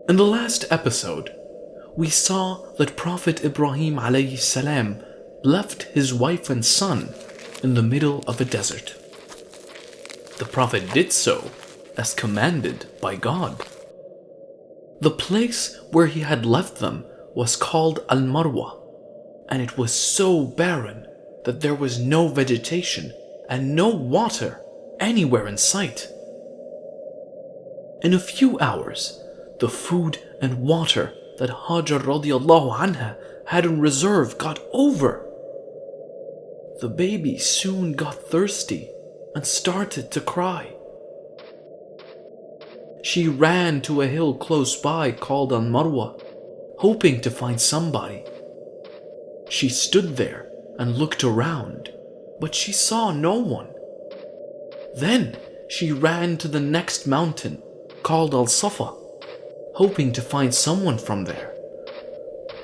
In the last episode, we saw that Prophet Ibrahim alayhi salam left his wife and son in the middle of a desert. The Prophet did so as commanded by God. The place where he had left them was called Al-Marwa, and it was so barren that there was no vegetation and no water anywhere in sight. In a few hours, the food and water that Hajar radiallahu anha had in reserve got over. The baby soon got thirsty and started to cry. She ran to a hill close by called Al-Marwa, hoping to find somebody. She stood there and looked around, but she saw no one. Then she ran to the next mountain called Al-Safa, hoping to find someone from there.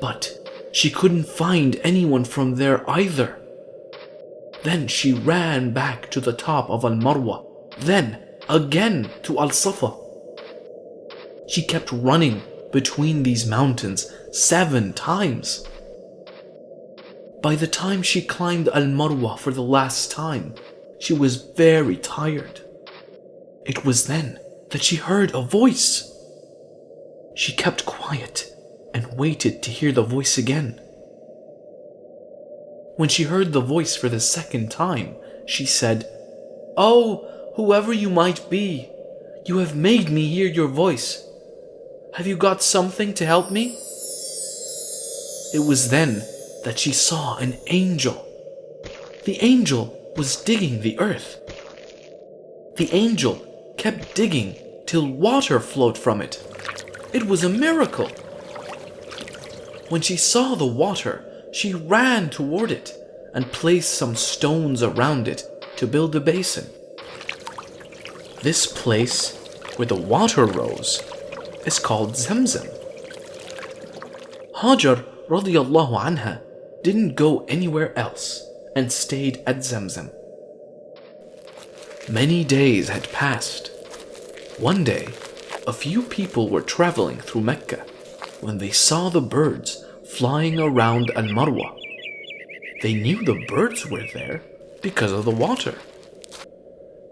But she couldn't find anyone from there either. Then she ran back to the top of Al-Marwa, then again to Al-Safa. She kept running between these mountains 7 times. By the time she climbed Al-Marwa for the last time, she was very tired. It was then that she heard a voice. She kept quiet and waited to hear the voice again. When she heard the voice for the second time, she said, "Oh, whoever you might be, you have made me hear your voice. Have you got something to help me?" It was then that she saw an angel. The angel was digging the earth. The angel kept digging till water flowed from it. It was a miracle. When she saw the water, she ran toward it and placed some stones around it to build a basin. This place where the water rose is called Zamzam. Hajar radiallahu anha didn't go anywhere else and stayed at Zamzam. Many days had passed. One day, a few people were traveling through Mecca when they saw the birds flying around Al-Marwa. They knew the birds were there because of the water.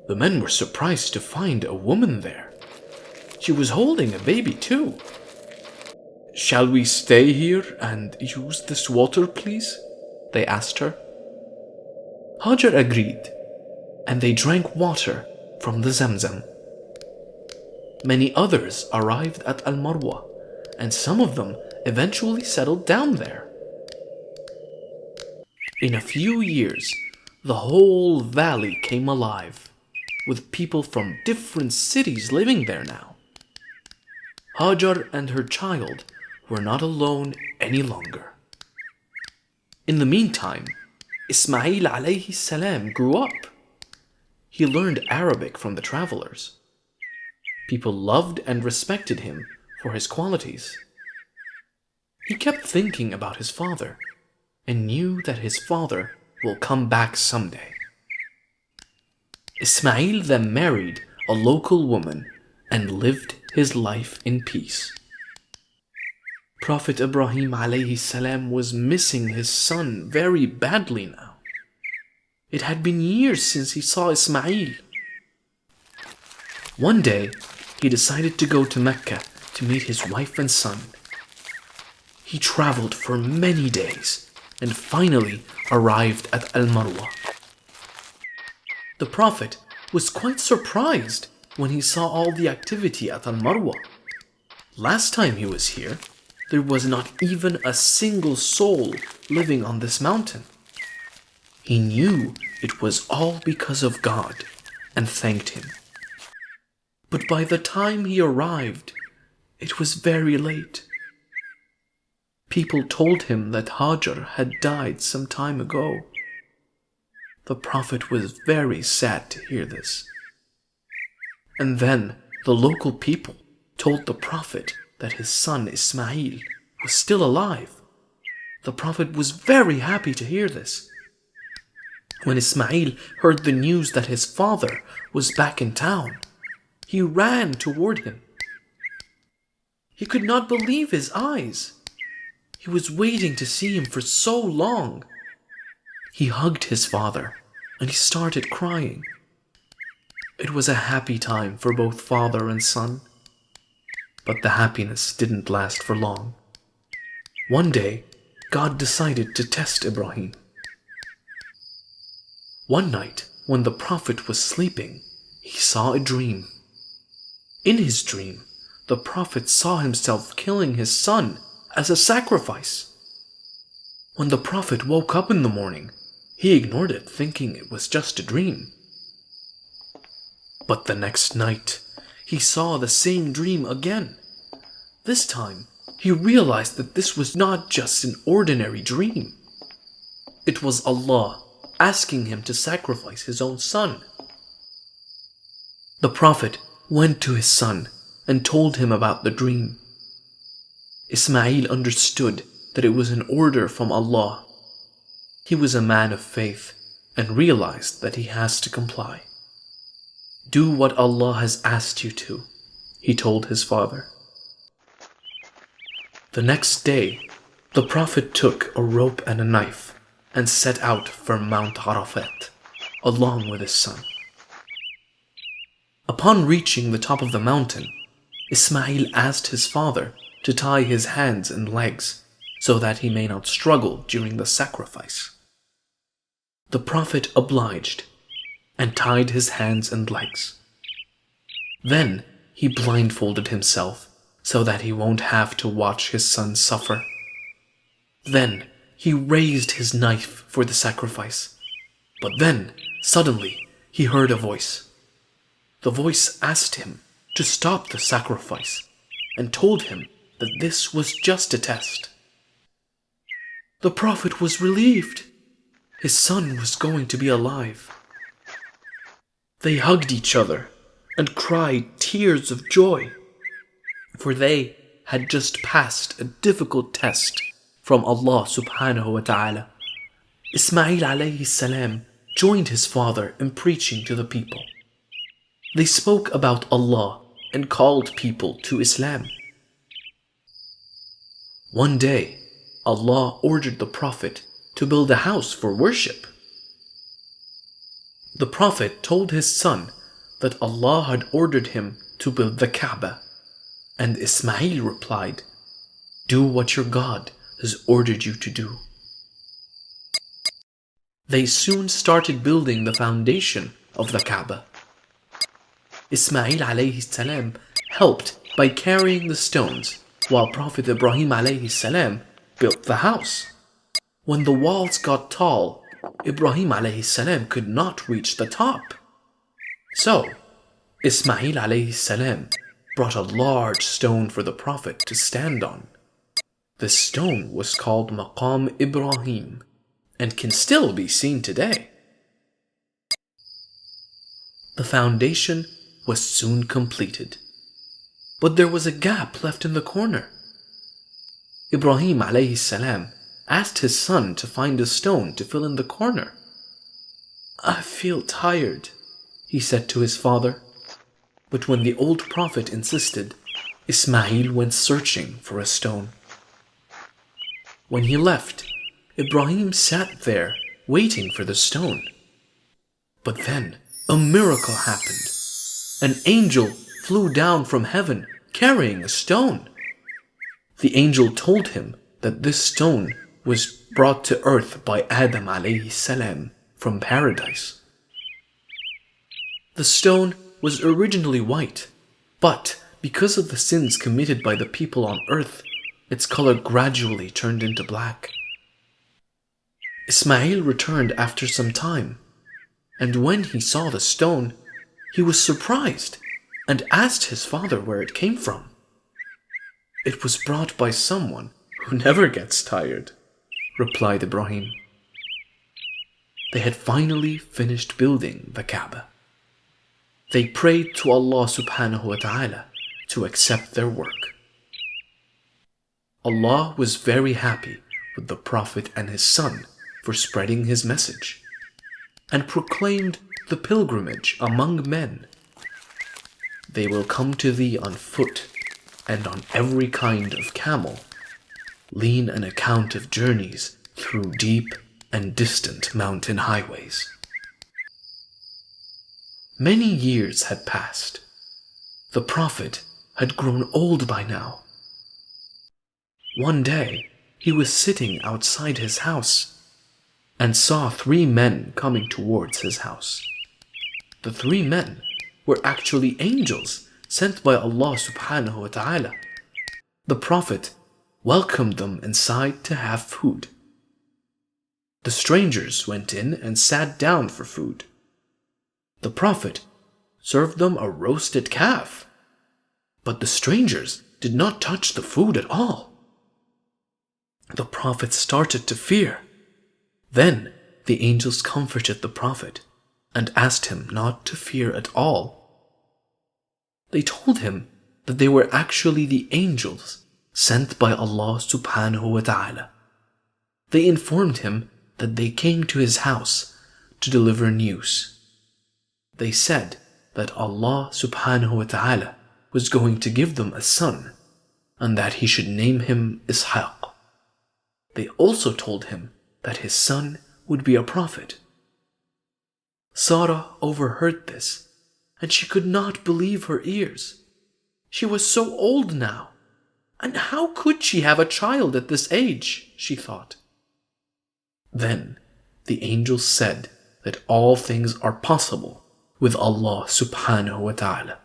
The men were surprised to find a woman there. She was holding a baby too. "Shall we stay here and use this water, please?" they asked her. Hajar agreed, and they drank water from the Zamzam. Many others arrived at Al-Marwa, and some of them eventually settled down there. In a few years, the whole valley came alive, with people from different cities living there now. Hajar and her child were not alone any longer. In the meantime, Ismail alayhi salam grew up. He learned Arabic from the travelers. People loved and respected him for his qualities. He kept thinking about his father and knew that his father will come back someday. Ismail then married a local woman and lived his life in peace. Prophet Ibrahim alayhi salam was missing his son very badly now. It had been years since he saw Ismail. One day, he decided to go to Mecca to meet his wife and son. He traveled for many days and finally arrived at Al-Marwa. The Prophet was quite surprised when he saw all the activity at Al-Marwa. Last time he was here, there was not even a single soul living on this mountain. He knew it was all because of God and thanked him. But by the time he arrived, it was very late. People told him that Hajar had died some time ago. The Prophet was very sad to hear this. And then the local people told the Prophet that his son Ismail was still alive. The Prophet was very happy to hear this. When Ismail heard the news that his father was back in town, he ran toward him. He could not believe his eyes. He was waiting to see him for so long. He hugged his father and he started crying. It was a happy time for both father and son. But the happiness didn't last for long. One day, God decided to test Ibrahim. One night, when the Prophet was sleeping, he saw a dream. In his dream, the Prophet saw himself killing his son as a sacrifice. When the Prophet woke up in the morning, he ignored it, thinking it was just a dream. But the next night, he saw the same dream again. This time, he realized that this was not just an ordinary dream. It was Allah asking him to sacrifice his own son. The Prophet went to his son and told him about the dream. Ismail understood that it was an order from Allah. He was a man of faith and realized that he has to comply. Do what Allah has asked you to, he told his father. The next day, the Prophet took a rope and a knife and set out for Mount Arafat, along with his son. Upon reaching the top of the mountain, Ismail asked his father to tie his hands and legs so that he may not struggle during the sacrifice. The Prophet obliged and tied his hands and legs. Then he blindfolded himself so that he won't have to watch his son suffer. Then he raised his knife for the sacrifice. But then, suddenly, he heard a voice. The voice asked him to stop the sacrifice and told him that this was just a test. The Prophet was relieved. His son was going to be alive. They hugged each other and cried tears of joy, for they had just passed a difficult test from Allah subhanahu wa ta'ala. Ismail alayhi salam joined his father in preaching to the people. They spoke about Allah and called people to Islam. One day, Allah ordered the Prophet to build a house for worship. The Prophet told his son that Allah had ordered him to build the Kaaba, and Ismail replied, "Do what your God has ordered you to do." They soon started building the foundation of the Kaaba. Ismail alayhi salam helped by carrying the stones, while Prophet Ibrahim alayhi salam built the house. When the walls got tall, Ibrahim alayhi salam could not reach the top. So, Ismail alayhi salam brought a large stone for the Prophet to stand on. This stone was called Maqam Ibrahim and can still be seen today. The foundation was soon completed, but there was a gap left in the corner. Ibrahim alayhi salam asked his son to find a stone to fill in the corner. "I feel tired," he said to his father. But when the old Prophet insisted, Ismail went searching for a stone. When he left, Ibrahim sat there waiting for the stone. But then a miracle happened. An angel flew down from heaven carrying a stone. The angel told him that this stone was brought to earth by Adam alayhi salam from paradise. The stone was originally white, but because of the sins committed by the people on earth, its color gradually turned into black. Ismail returned after some time, and when he saw the stone, he was surprised and asked his father where it came from. "It was brought by someone who never gets tired," replied Ibrahim. They had finally finished building the Kaaba. They prayed to Allah subhanahu wa ta'ala to accept their work. Allah was very happy with the Prophet and his son for spreading his message, and proclaimed the pilgrimage among men. "They will come to thee on foot, and on every kind of camel, lean an account of journeys through deep and distant mountain highways. Many years had passed. The Prophet had grown old by now. One day, he was sitting outside his house and saw 3 men coming towards his house. The 3 men were actually angels sent by Allah subhanahu wa ta'ala. The Prophet welcomed them inside to have food. The strangers went in and sat down for food. The Prophet served them a roasted calf, but the strangers did not touch the food at all. The Prophet started to fear. Then the angels comforted the Prophet and asked him not to fear at all. They told him that they were actually the angels sent by Allah subhanahu wa ta'ala. They informed him that they came to his house to deliver news. They said that Allah subhanahu wa ta'ala was going to give them a son and that he should name him Ishaq. They also told him that his son would be a prophet. Sarah overheard this, and she could not believe her ears. She was so old now, and how could she have a child at this age, she thought. Then the angels said that all things are possible with Allah subhanahu wa ta'ala.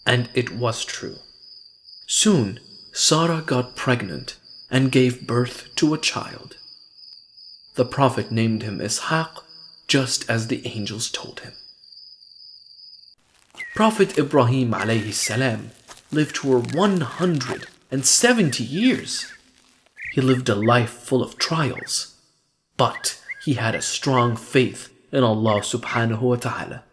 And it was true. Soon Sarah got pregnant and gave birth to a child. The Prophet named him Ishaq, just as the angels told him. Prophet Ibrahim alayhi salam lived for 170 years. He lived a life full of trials, but he had a strong faith in Allah subhanahu wa ta'ala